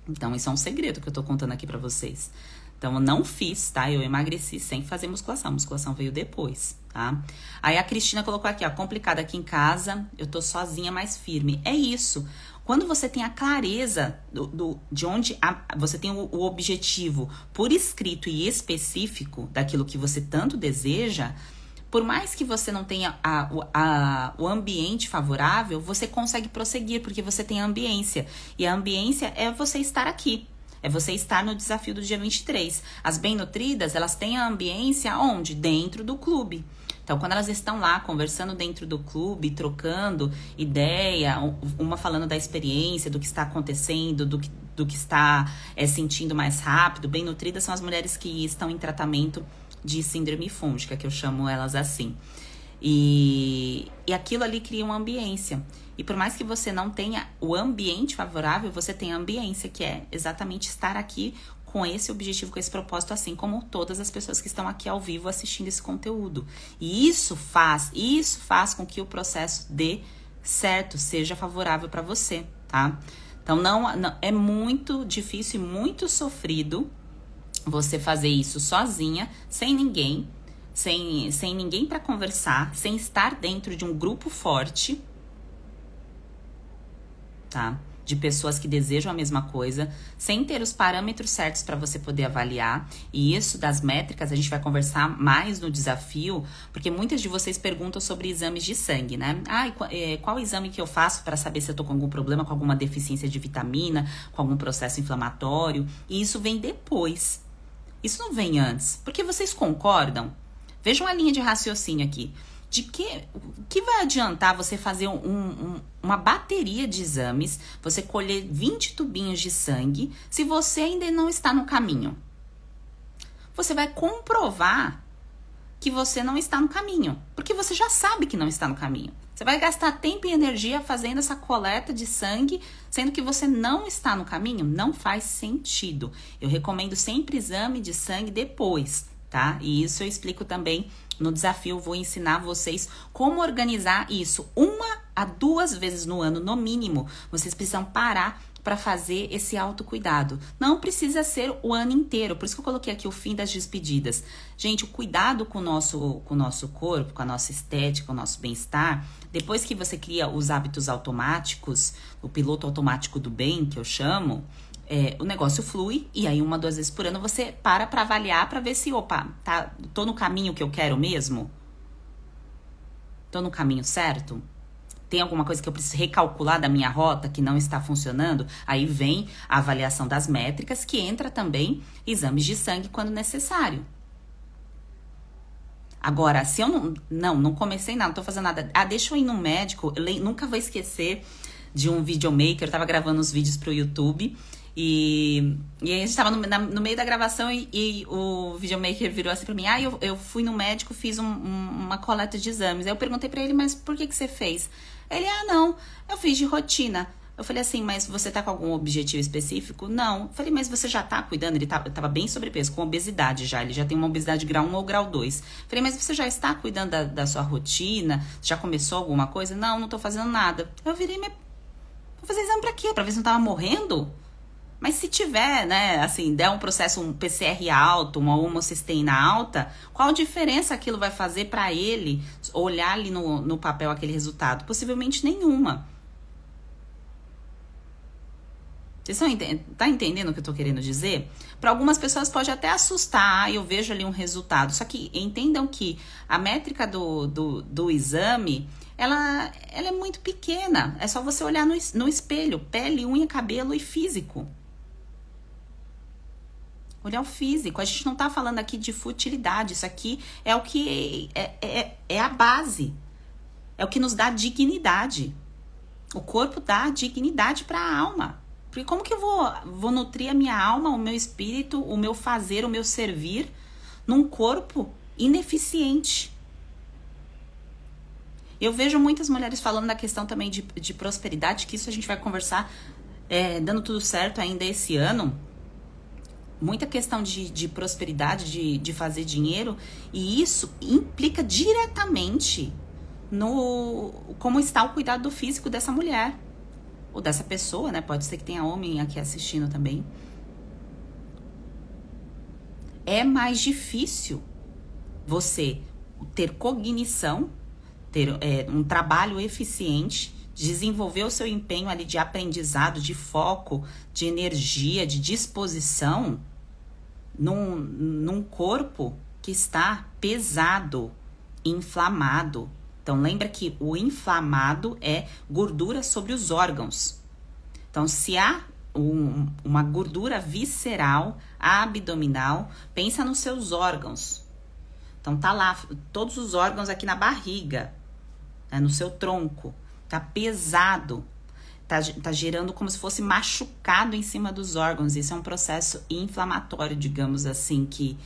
Speaker 1: Então, isso é um segredo que eu tô contando aqui para vocês. Então, eu não fiz, tá? Eu emagreci sem fazer musculação. A musculação veio depois, tá? Aí a Cristina colocou aqui, ó, complicado aqui em casa, eu tô sozinha, mais firme. É isso. Quando você tem a clareza de onde você tem o objetivo por escrito e específico daquilo que você tanto deseja, por mais que você não tenha o ambiente favorável, você consegue prosseguir, porque você tem a ambiência. E a ambiência é você estar aqui. É você estar no desafio do dia 23. As bem-nutridas, elas têm a ambiência onde? Dentro do clube. Então, quando elas estão lá conversando dentro do clube, trocando ideia, uma falando da experiência, do que está acontecendo, do que está sentindo mais rápido, bem-nutridas são as mulheres que estão em tratamento de síndrome fúngica, que eu chamo elas assim. E aquilo ali cria uma ambiência. E por mais que você não tenha o ambiente favorável, você tem a ambiência, que é exatamente estar aqui com esse objetivo, com esse propósito, assim como todas as pessoas que estão aqui ao vivo assistindo esse conteúdo. E isso faz com que o processo dê certo, seja favorável para você, tá? Então, não é muito difícil e muito sofrido você fazer isso sozinha, sem ninguém, sem ninguém para conversar, sem estar dentro de um grupo forte. tá? De pessoas que desejam a mesma coisa, sem ter os parâmetros certos para você poder avaliar. E isso das métricas a gente vai conversar mais no desafio, porque muitas de vocês perguntam sobre exames de sangue, né? Qual exame que eu faço para saber se eu tô com algum problema, com alguma deficiência de vitamina, com algum processo inflamatório? E isso vem depois. Isso não vem antes. Porque vocês concordam? Vejam a linha de raciocínio aqui. O que vai adiantar você fazer uma bateria de exames, você colher 20 tubinhos de sangue, se você ainda não está no caminho? Você vai comprovar que você não está no caminho, porque você já sabe que não está no caminho. Você vai gastar tempo e energia fazendo essa coleta de sangue, sendo que você não está no caminho? Não faz sentido. Eu recomendo sempre exame de sangue depois, tá? E isso eu explico também no desafio. Eu vou ensinar vocês como organizar isso 1 a 2 vezes no ano, no mínimo. Vocês precisam parar para fazer esse autocuidado. Não precisa ser o ano inteiro. Por isso que eu coloquei aqui o fim das despedidas. Gente, o cuidado com o nosso corpo, com a nossa estética, com o nosso bem-estar, depois que você cria os hábitos automáticos, o piloto automático do bem, que eu chamo, o negócio flui, e aí 1 a 2 vezes por ano você para avaliar, para ver se, tô no caminho que eu quero mesmo? Tô no caminho certo? Tem alguma coisa que eu preciso recalcular da minha rota que não está funcionando? Aí vem a avaliação das métricas, que entra também exames de sangue quando necessário. Agora, se eu não comecei nada, não tô fazendo nada, deixa eu ir no médico, nunca vou esquecer de um videomaker, eu tava gravando os vídeos pro YouTube, e aí a gente tava no meio da gravação e o videomaker virou assim pra mim, eu fui no médico, fiz uma coleta de exames. Aí eu perguntei pra ele, mas por que você fez? Ele, não, eu fiz de rotina. Eu falei assim, mas você tá com algum objetivo específico? Não. Eu falei, mas você já tá cuidando? Ele tava bem sobrepeso, com obesidade já. Ele já tem uma obesidade grau 1 ou grau 2. Eu falei, mas você já está cuidando da sua rotina? Já começou alguma coisa? Não tô fazendo nada. Eu virei, vou fazer exame pra quê? Pra ver se não tava morrendo? Mas se tiver, né, assim, der um processo, um PCR alto, uma homocisteína alta, qual a diferença aquilo vai fazer para ele olhar ali no papel aquele resultado? Possivelmente nenhuma. Vocês tá entendendo o que eu tô querendo dizer? Para algumas pessoas pode até assustar, eu vejo ali um resultado. Só que entendam que a métrica do exame, ela é muito pequena. É só você olhar no espelho, pele, unha, cabelo e físico. Olhar o físico. A gente não tá falando aqui de futilidade. Isso aqui é o que é a base. É o que nos dá dignidade. O corpo dá dignidade para a alma. Porque como que eu vou nutrir a minha alma, o meu espírito, o meu fazer, o meu servir num corpo ineficiente? Eu vejo muitas mulheres falando da questão também de prosperidade, que isso a gente vai conversar dando tudo certo ainda esse ano. Muita questão de prosperidade, de fazer dinheiro, e isso implica diretamente no como está o cuidado do físico dessa mulher, ou dessa pessoa, né? Pode ser que tenha homem aqui assistindo também. É mais difícil você ter cognição, ter um trabalho eficiente, desenvolver o seu empenho ali de aprendizado, de foco, de energia, de disposição num corpo que está pesado, inflamado. Então, lembra que o inflamado é gordura sobre os órgãos. Então, se há uma gordura visceral, abdominal, pensa nos seus órgãos. Então, tá lá, todos os órgãos aqui na barriga, né, no seu tronco. Tá pesado, tá gerando como se fosse machucado em cima dos órgãos. Isso é um processo inflamatório, digamos assim, que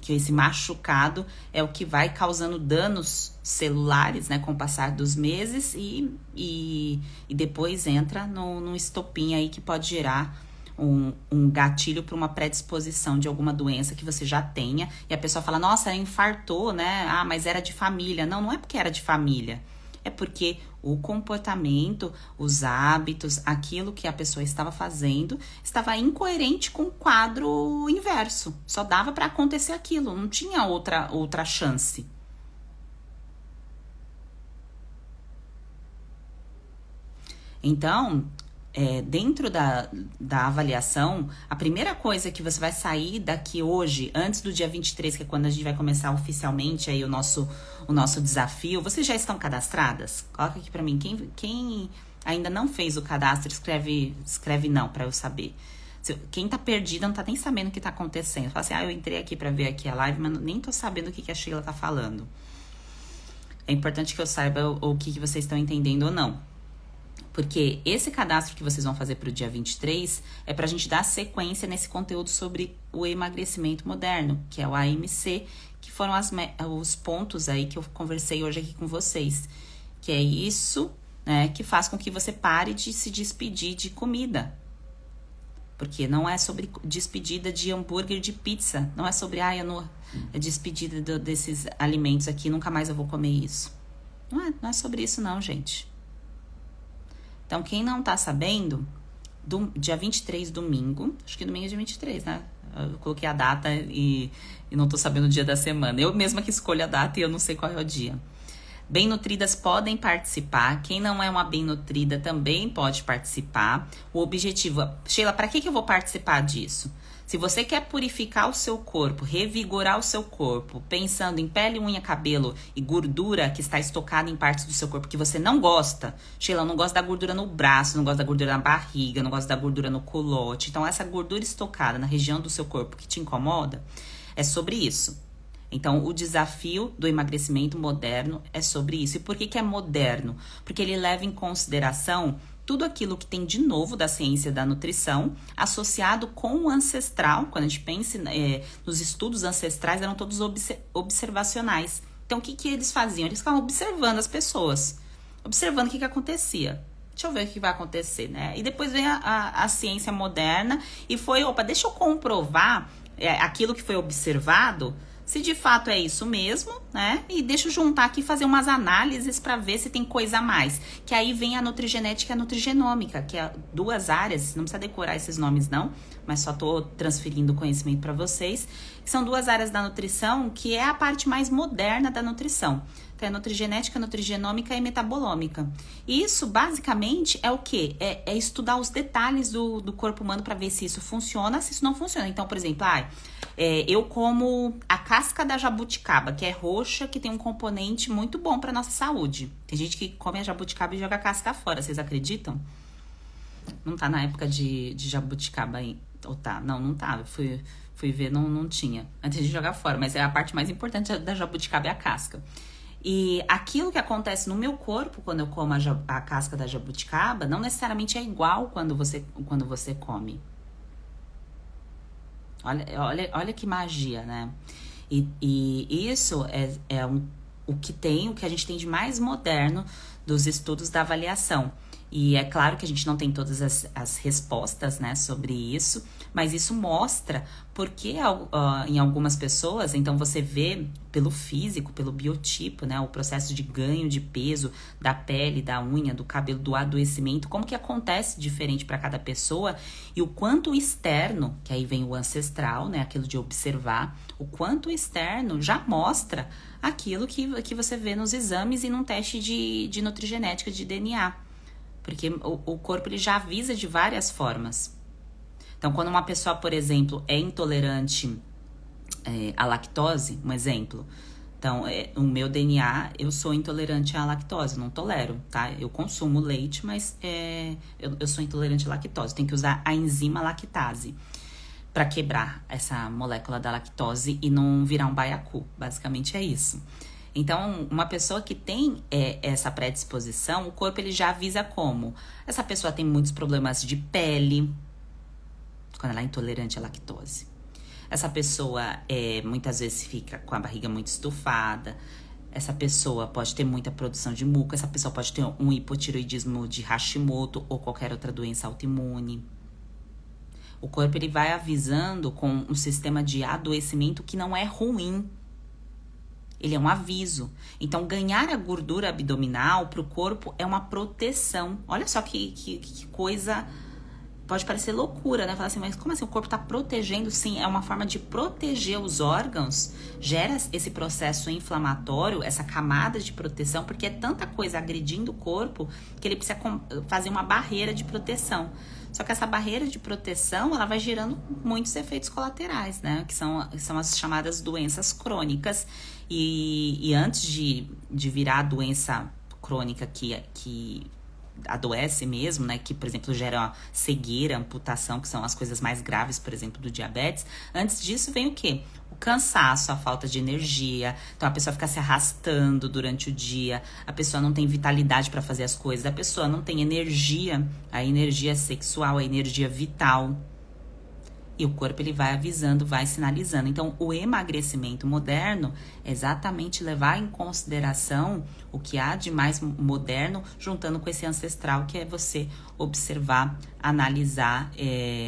Speaker 1: esse machucado é o que vai causando danos celulares, né, com o passar dos meses e depois entra num estopim aí que pode gerar um gatilho para uma predisposição de alguma doença que você já tenha. E a pessoa fala, nossa, infartou, né? Mas era de família. Não é porque era de família. É porque o comportamento, os hábitos, aquilo que a pessoa estava fazendo, estava incoerente com o quadro inverso. Só dava para acontecer aquilo, não tinha outra chance. Então, dentro da avaliação, a primeira coisa que você vai sair daqui hoje, antes do dia 23, que é quando a gente vai começar oficialmente aí o nosso desafio, vocês já estão cadastradas? Coloca aqui pra mim, quem ainda não fez o cadastro, escreve não, pra eu saber. Quem tá perdida não tá nem sabendo o que tá acontecendo. Fala assim, eu entrei aqui pra ver aqui a live, mas nem tô sabendo o que a Sheila tá falando. É importante que eu saiba o que vocês estão entendendo ou não. Porque esse cadastro que vocês vão fazer pro dia 23 é pra gente dar sequência nesse conteúdo sobre o emagrecimento moderno, que é o AMC, que foram os pontos aí que eu conversei hoje aqui com vocês. Que é isso, né, que faz com que você pare de se despedir de comida. Porque não é sobre despedida de hambúrguer, de pizza. Não é sobre, é despedida desses alimentos aqui, nunca mais eu vou comer isso. Não é sobre isso não, gente. Então, quem não tá sabendo, dia 23, domingo, acho que domingo é dia 23, né? Eu coloquei a data e não tô sabendo o dia da semana. Eu mesma que escolho a data e eu não sei qual é o dia. Bem nutridas podem participar. Quem não é uma bem nutrida também pode participar. O objetivo... Sheila, para que eu vou participar disso? Se você quer purificar o seu corpo, revigorar o seu corpo, pensando em pele, unha, cabelo e gordura que está estocada em partes do seu corpo que você não gosta. Sheila, eu não gosto da gordura no braço, não gosto da gordura na barriga, não gosto da gordura no culote. Então, essa gordura estocada na região do seu corpo que te incomoda, é sobre isso. Então, o desafio do emagrecimento moderno é sobre isso. E por que é moderno? Porque ele leva em consideração tudo aquilo que tem de novo da ciência da nutrição, associado com o ancestral. Quando a gente pensa nos estudos ancestrais, eram todos observacionais. Então, o que eles faziam? Eles ficavam observando as pessoas, observando o que acontecia. Deixa eu ver o que vai acontecer, né? E depois vem a ciência moderna e foi, deixa eu comprovar aquilo que foi observado, se de fato é isso mesmo, né? E deixa eu juntar aqui e fazer umas análises para ver se tem coisa a mais. Que aí vem a nutrigenética e a nutrigenômica, que é duas áreas, não precisa decorar esses nomes não, mas só tô transferindo conhecimento para vocês. São duas áreas da nutrição que é a parte mais moderna da nutrição. Então, é nutrigenética, nutrigenômica e metabolômica. E isso, basicamente, é o quê? É estudar os detalhes do corpo humano para ver se isso funciona, se isso não funciona. Então, por exemplo, eu como a casca da jabuticaba, que é roxa, que tem um componente muito bom para nossa saúde. Tem gente que come a jabuticaba e joga a casca fora, vocês acreditam? Não tá na época de jabuticaba aí. Ou tá? Não tá. Eu fui ver, não tinha. Antes de jogar fora, mas é a parte mais importante da jabuticaba é a casca. E aquilo que acontece no meu corpo quando eu como a casca da jabuticaba não necessariamente é igual quando você come. Olha que magia, né? E isso o que a gente tem de mais moderno dos estudos da avaliação. E é claro que a gente não tem todas as respostas, né, sobre isso, mas isso mostra porque em algumas pessoas, então você vê pelo físico, pelo biotipo, né, o processo de ganho de peso da pele, da unha, do cabelo, do adoecimento, como que acontece diferente para cada pessoa e o quanto o externo, que aí vem o ancestral, né, aquilo de observar, o quanto o externo já mostra aquilo que você vê nos exames e num teste de nutrigenética, de DNA. Porque o corpo ele já avisa de várias formas. Então, quando uma pessoa, por exemplo, é intolerante à lactose, um exemplo. Então, o meu DNA, eu sou intolerante à lactose, não tolero, tá? Eu consumo leite, mas eu sou intolerante à lactose. Tem que usar a enzima lactase para quebrar essa molécula da lactose e não virar um baiacu. Basicamente é isso. Então, uma pessoa que tem essa predisposição, o corpo ele já avisa como. Essa pessoa tem muitos problemas de pele, quando ela é intolerante à lactose. Essa pessoa muitas vezes fica com a barriga muito estufada. Essa pessoa pode ter muita produção de muco. Essa pessoa pode ter um hipotireoidismo de Hashimoto ou qualquer outra doença autoimune. O corpo ele vai avisando com um sistema de adoecimento que não é ruim. Ele é um aviso. Então, ganhar a gordura abdominal para o corpo é uma proteção. Olha só que coisa pode parecer loucura, né? Falar assim, mas como assim? O corpo tá protegendo? Sim, é uma forma de proteger os órgãos, gera esse processo inflamatório, essa camada de proteção, porque é tanta coisa agredindo o corpo que ele precisa fazer uma barreira de proteção. Só que essa barreira de proteção, ela vai gerando muitos efeitos colaterais, né? Que são as chamadas doenças crônicas. E antes de virar a doença crônica que adoece mesmo, né? Que, por exemplo, gera cegueira, amputação, que são as coisas mais graves, por exemplo, do diabetes. Antes disso vem o quê? O cansaço, a falta de energia. Então, a pessoa fica se arrastando durante o dia. A pessoa não tem vitalidade para fazer as coisas. A pessoa não tem energia, a energia sexual, a energia vital. E o corpo, ele vai avisando, vai sinalizando. Então, o emagrecimento moderno é exatamente levar em consideração o que há de mais moderno, juntando com esse ancestral, que é você observar, analisar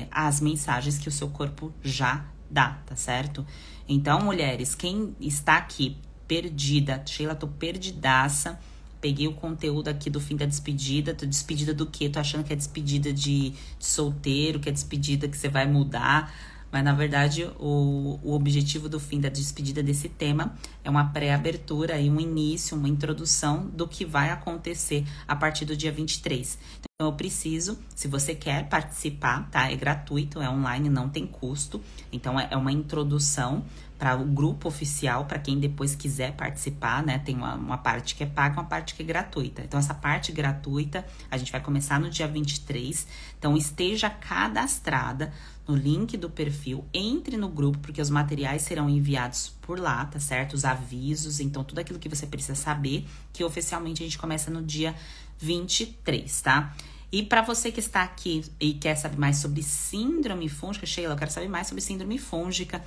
Speaker 1: as mensagens que o seu corpo já dá, tá certo? Então, mulheres, quem está aqui perdida, Sheila, tô perdidaça, peguei o conteúdo aqui do fim da despedida. Tô despedida do quê? Tô achando que é despedida de solteiro, que é despedida que você vai mudar. Mas, na verdade, o objetivo do fim da despedida desse tema é uma pré-abertura e um início, uma introdução do que vai acontecer a partir do dia 23. Então, eu preciso, se você quer participar, tá? É gratuito, é online, não tem custo. Então, é uma introdução para o grupo oficial, para quem depois quiser participar, né? Tem uma parte que é paga, uma parte que é gratuita. Então, essa parte gratuita, a gente vai começar no dia 23. Então, esteja cadastrada no link do perfil, entre no grupo, porque os materiais serão enviados por lá, tá certo? Os avisos, então, tudo aquilo que você precisa saber, que oficialmente a gente começa no dia 23, tá? E para você que está aqui e quer saber mais sobre síndrome fúngica, Sheila, eu quero saber mais sobre síndrome fúngica.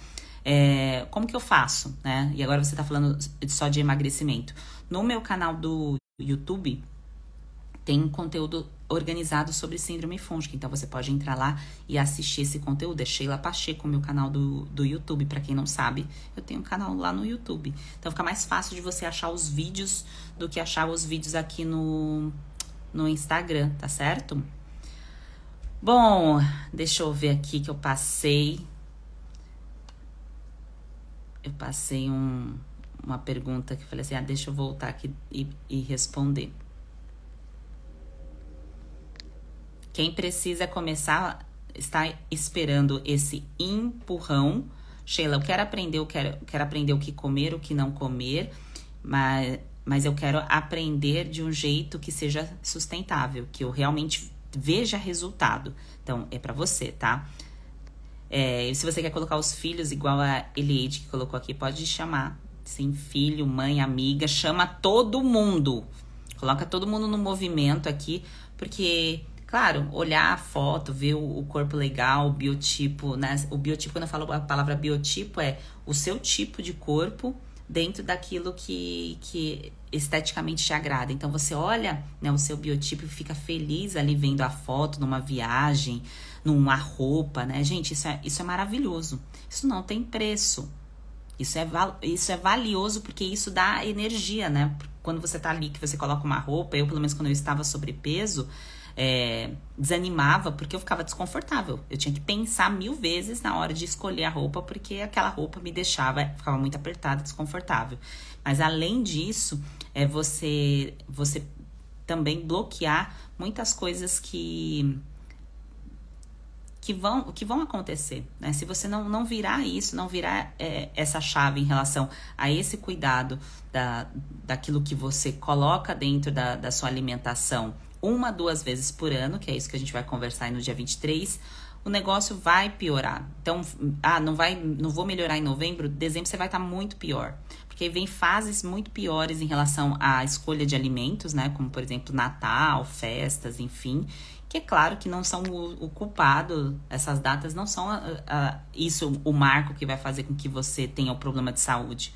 Speaker 1: Como que eu faço, né? E agora você tá falando só de emagrecimento. No meu canal do YouTube tem um conteúdo organizado sobre síndrome fúngica, então você pode entrar lá e assistir esse conteúdo. É Sheila Pacheco, meu canal do YouTube. Para quem não sabe, eu tenho um canal lá no YouTube. Então fica mais fácil de você achar os vídeos do que achar os vídeos aqui no Instagram, tá certo? Bom, deixa eu ver aqui que eu passei uma pergunta que eu falei assim, deixa eu voltar aqui e responder. Quem precisa começar está esperando esse empurrão. Sheila, eu quero aprender o que comer, o que não comer, mas eu quero aprender de um jeito que seja sustentável, que eu realmente veja resultado. Então, é pra você, tá? Se você quer colocar os filhos, igual a Eliade que colocou aqui, pode chamar. Sim, filho, mãe, amiga, chama todo mundo. Coloca todo mundo no movimento aqui, porque, claro, olhar a foto, ver o corpo legal, o biotipo, né? O biotipo, quando eu falo a palavra biotipo, é o seu tipo de corpo dentro daquilo que esteticamente te agrada. Então, você olha, né, o seu biotipo e fica feliz ali vendo a foto numa viagem, numa roupa, né? Gente, isso é maravilhoso. Isso não tem preço. Isso é valioso porque isso dá energia, né? Quando você tá ali, que você coloca uma roupa, eu, pelo menos quando eu estava sobrepeso, desanimava porque eu ficava desconfortável. Eu tinha que pensar 1000 vezes na hora de escolher a roupa, porque aquela roupa me ficava muito apertada, desconfortável. Mas além disso, você também bloquear muitas coisas que vão acontecer, né? Se você não virar isso, não virar essa chave em relação a esse cuidado daquilo que você coloca dentro da sua alimentação 1, 2 vezes por ano, que é isso que a gente vai conversar aí no dia 23, o negócio vai piorar. Então, não vou melhorar em novembro, dezembro você vai estar muito pior. Porque vem fases muito piores em relação à escolha de alimentos, né? Como, por exemplo, Natal, festas, enfim. Que é claro que não são o culpado, essas datas não são isso o marco que vai fazer com que você tenha o problema de saúde.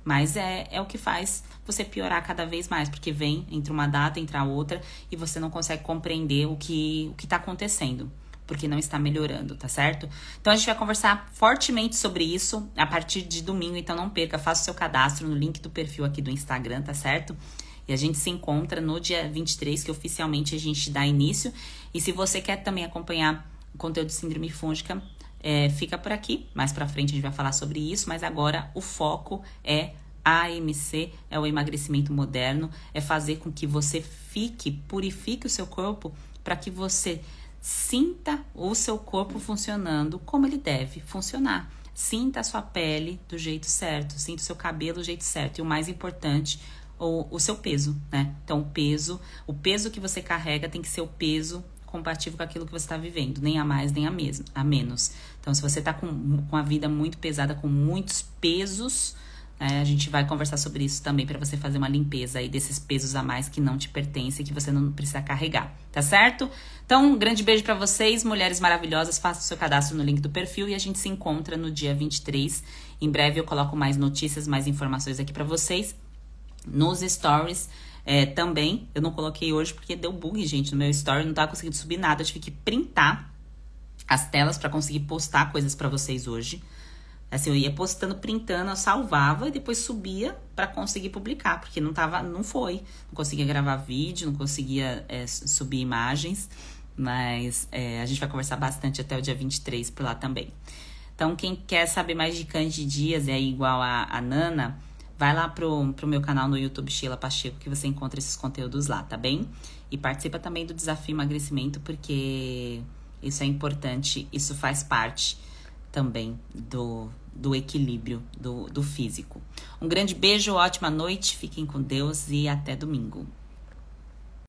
Speaker 1: Mas é o que faz você piorar cada vez mais, porque vem entre uma data, entre a outra, e você não consegue compreender o que tá acontecendo, porque não está melhorando, tá certo? Então a gente vai conversar fortemente sobre isso a partir de domingo, então não perca, faça o seu cadastro no link do perfil aqui do Instagram, tá certo? E a gente se encontra no dia 23, que oficialmente a gente dá início. E se você quer também acompanhar O conteúdo de síndrome fúngica fica por aqui. Mais pra frente a gente vai falar sobre isso, mas agora o foco é AMC, é o emagrecimento moderno, é fazer com que você purifique o seu corpo para que você sinta o seu corpo funcionando como ele deve funcionar. Sinta a sua pele do jeito certo, sinta o seu cabelo do jeito certo. E o mais importante, o seu peso, né? Então, o peso que você carrega tem que ser o peso compatível com aquilo que você está vivendo, nem a mais, nem a menos. Então, se você está com a vida muito pesada, com muitos pesos, a gente vai conversar sobre isso também para você fazer uma limpeza aí desses pesos a mais que não te pertencem, que você não precisa carregar, tá certo? Então, um grande beijo para vocês, mulheres maravilhosas. Faça o seu cadastro no link do perfil e a gente se encontra no dia 23. Em breve eu coloco mais notícias, mais informações aqui para vocês nos stories. Também, eu não coloquei hoje porque deu bug, gente, no meu story, não tava conseguindo subir nada, eu tive que printar as telas para conseguir postar coisas para vocês hoje. Assim, eu ia postando, printando, eu salvava e depois subia para conseguir publicar, porque não conseguia gravar vídeo, não conseguia subir imagens, mas a gente vai conversar bastante até o dia 23 por lá também. Então, quem quer saber mais de candidias, igual a Nana, vai lá pro meu canal no YouTube, Sheila Pacheco, que você encontra esses conteúdos lá, tá bem? E participa também do desafio emagrecimento, porque isso é importante, isso faz parte também do equilíbrio do físico. Um grande beijo, ótima noite, fiquem com Deus e até domingo.